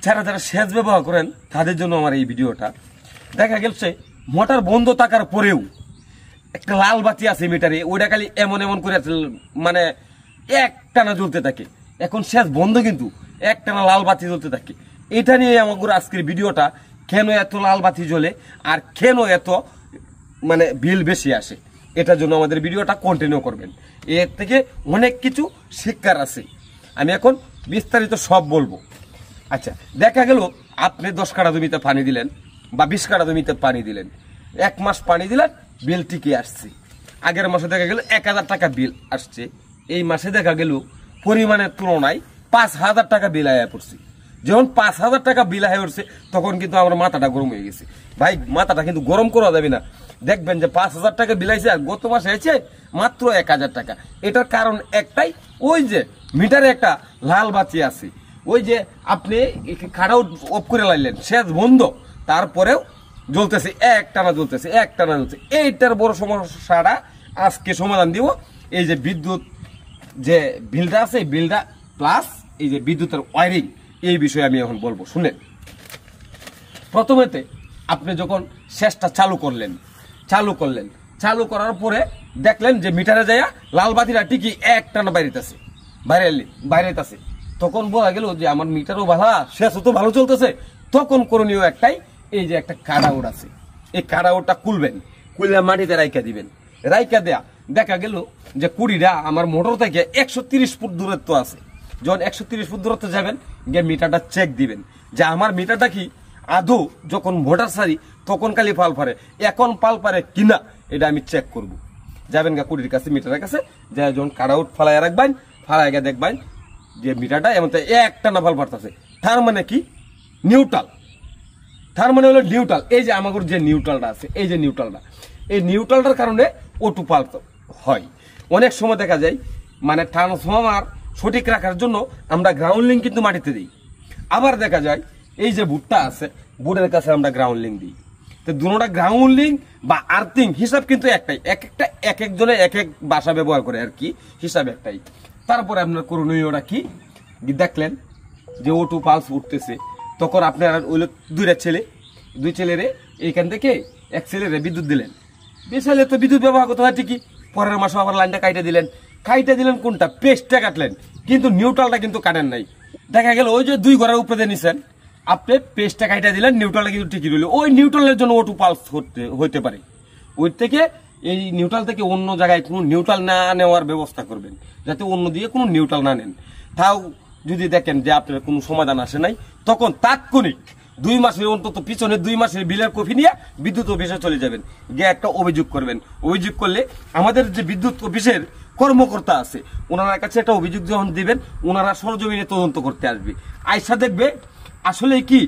যারা যারা সেচ ব্যবহার করেন তাদের জন্য আমার এই ভিডিওটা। দেখা গেছে মোটর বন্ধ থাকার পরেও একটা লাল বাতি আছে মিটারে, ওইটা খালি এমন এমন করে মানে একটানা জ্বলতে থাকে। এখন সেচ বন্ধ কিন্তু একটানা লাল বাতি জ্বলতে থাকে। এটা নিয়ে আমার আজকের ভিডিওটা, কেন এত লাল বাতি জ্বলে আর কেন এত মানে বিল বেশি আসে, এটার জন্য আমাদের ভিডিওটা কন্টিনিউ করবেন। এর থেকে অনেক কিছু শিক্ষার আছে, আমি এখন বিস্তারিত সব বলবো। আচ্ছা, দেখা গেল আপনি 10 কাঠা জমিতে পানি দিলেন বা 20 কাঠা জমিতে পানি দিলেন, 1 মাস পানি দিলেন, বিল ঠিকই আসছে। আগের মাসে দেখা গেল 1000 টাকা বিল আসছে, এই মাসে দেখা গেল পরিমাণের তুলনায় 5000 টাকা বিল আয়া পড়ছে। যখন 5000 টাকা বিল আয়া পড়ছে তখন কিন্তু আমার মাথাটা গরম হয়ে গেছে। ভাই, মাথাটা কিন্তু গরম করা যাবে না। দেখবেন যে 5000 টাকা বিল আইছে আর গত মাসে হয়েছে মাত্র 1000 টাকা। এটার কারণ একটাই, ওই যে মিটারে একটা লাল বাতি আছে, ওই যে আপনি কাটাও অফ করে লাইলেন, সেচ বন্ধ, তারপরেও জ্বলতেছে, একটানা জ্বলতেছে, একটানা জ্বলছে। এইটার বড় সমস্যাটা আজকে সমাধান দিব। এই যে বিদ্যুৎ যে বিলটা আছে, বিলটা প্লাস এই যে বিদ্যুতের ওয়ারিং, এই বিষয়ে আমি এখন বলবো, শুনেন। প্রথমেতে আপনি যখন সেচটা চালু করলেন, চালু করার পরে দেখলেন যে মিটারে যাইয়া লাল বাতিটা ঠিকই একটানা বাইরেছে, তখন বোঝা গেল যে আমার মিটারও ভালো, সেচও তো ভালো চলতেছে। তখন করণীয় একটাই, এই যে একটা কাটাউট আছে, এই কাটাউটটা খুলবেন, খুললে মাটিতে রাইকা দিবেন। রাইকা দেয়া দেখা গেল যে কুড়িটা আমার মোটর থেকে 130 ফুট দূরত্ব আছে। যখন 130 ফুট দূরত্ব যাবেন, গিয়ে মিটারটা চেক দিবেন যে আমার মিটারটা কি আদৌ যখন মোটর সারি তখন খালি পাল পারে, এখন পাল পারে কিনা, এটা আমি চেক করব। যাবেন গা কুড়ির কাছে, মিটারের কাছে, যা যখন কাটাউট ফালাইয়া রাখবেন, ফালাইয়া দেখবেন যে মিটারটা এমন একটানা পাল পারতেছে। তার মানে কি নিউট্রাল, তার মানে হলো নিউট্রাল। এই যে আমাদের যে নিউট্রালটা আছে, এই যে নিউট্রালটা, এই নিউট্রালটার কারণে অটো পাল হয়। অনেক সময় দেখা যায় মানে ট্রান্সফর্মার সঠিক রাখার জন্য আমরা গ্রাউন্ড লিঙ্ক কিন্তু মাটিতে দিই। আবার দেখা যায় এই যে বুটটা আছে, বুটের কাছে আমরা গ্রাউন্ড লিঙ্ক দিই। তো দুটোটা গ্রাউন্ড লিঙ্ক বা আর্থিং হিসাব কিন্তু একটাই, এক একজনে এক এক ভাষা ব্যবহার করে আর কি, হিসাব একটাই। তারপরে আপনার করণীয়টা কি, দেখলেন যে অটো পালস উঠতেছে, তখন আপনার ওই দুই ছেলেরে এইখান থেকে এক ছেলেরে বিদ্যুৎ দিলেন। বেশালে তো বিদ্যুৎ ব্যবহার করতে হয় ঠিকই, পরের মাসে আবার লাইনটা কাইটে দিলেন কোনটা, পেস্টটা কাটলেন, কিন্তু নিউট্রালটা কিন্তু কাটেন নাই। দেখা গেল ওই যে 2 ঘরের উপরে নিছেন, আপনি পেস্টটা কাইটে দিলেন, নিউট্রালটা কিন্তু ঠিকই রইল। ওই নিউট্রালের জন্য অটো পালস হইতে পারে। ওই থেকে এই নিউট্রাল থেকে অন্য জায়গায় কোনো নিউট্রাল না নেওয়ার ব্যবস্থা করবেন, যাতে অন্য দিয়ে কোনো নিউট্রাল না নেন। তাও যদি দেখেন যে আপনার কোনো সমাধান আসে নাই, তখন তাৎক্ষণিক 2 মাসের অন্তত পিছনে 2 মাসের বিলের কপি নিয়ে বিদ্যুৎ অফিসে চলে যাবেন, গিয়ে একটা অভিযোগ করবেন। অভিযোগ করলে আমাদের যে বিদ্যুৎ অফিসের কর্মকর্তা আছে, ওনার কাছে একটা অভিযোগ যখন দিবেন, ওনারা সরজমিনে তদন্ত করতে আসবে। আইসা দেখবে আসলে কি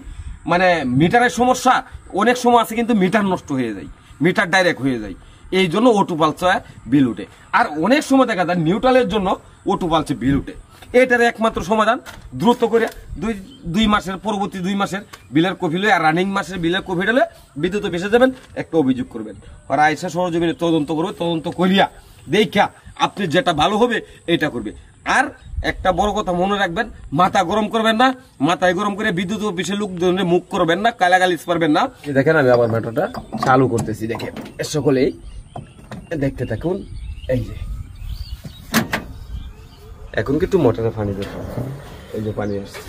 মানে মিটারের সমস্যা। অনেক সময় আছে কিন্তু মিটার নষ্ট হয়ে যায়, মিটার ডাইরেক্ট হয়ে যায়, এই জন্য অটো পালসে বিল উঠে। আর অনেক সময় দেখা যায় নিউট্রালের জন্য অটো পালসে বিল উঠে। এটার একমাত্র সমাধান, দ্রুত করে 2 মাসের পরবর্তী 2 মাসের বিলের কপি লয়ে আর রানিং মাসের বিলের কপি ঢেলে বিদ্যুৎ অফিসে যাবেন, একটা অভিযোগ করবেন। আর আইসা সরজমিনে তদন্ত করবে, তদন্ত করিয়া দেখা আপনি যেটা ভালো হবে এটা করবে। আর একটা বড় কথা মনে রাখবেন, মাথা গরম করবেন না, মাথায় গরম করে বিদ্যুৎ অফিসের লোকজনের মুখ করবেন না, গালাগালিজ পারবেন না। দেখেন আমি আবার মোটরটা চালু করতেছি, দেখেন সকলেই দেখতে থাকুন। এই যে এখন কিন্তু মোটরে পানি দিতে, এই যে পানি আসছে।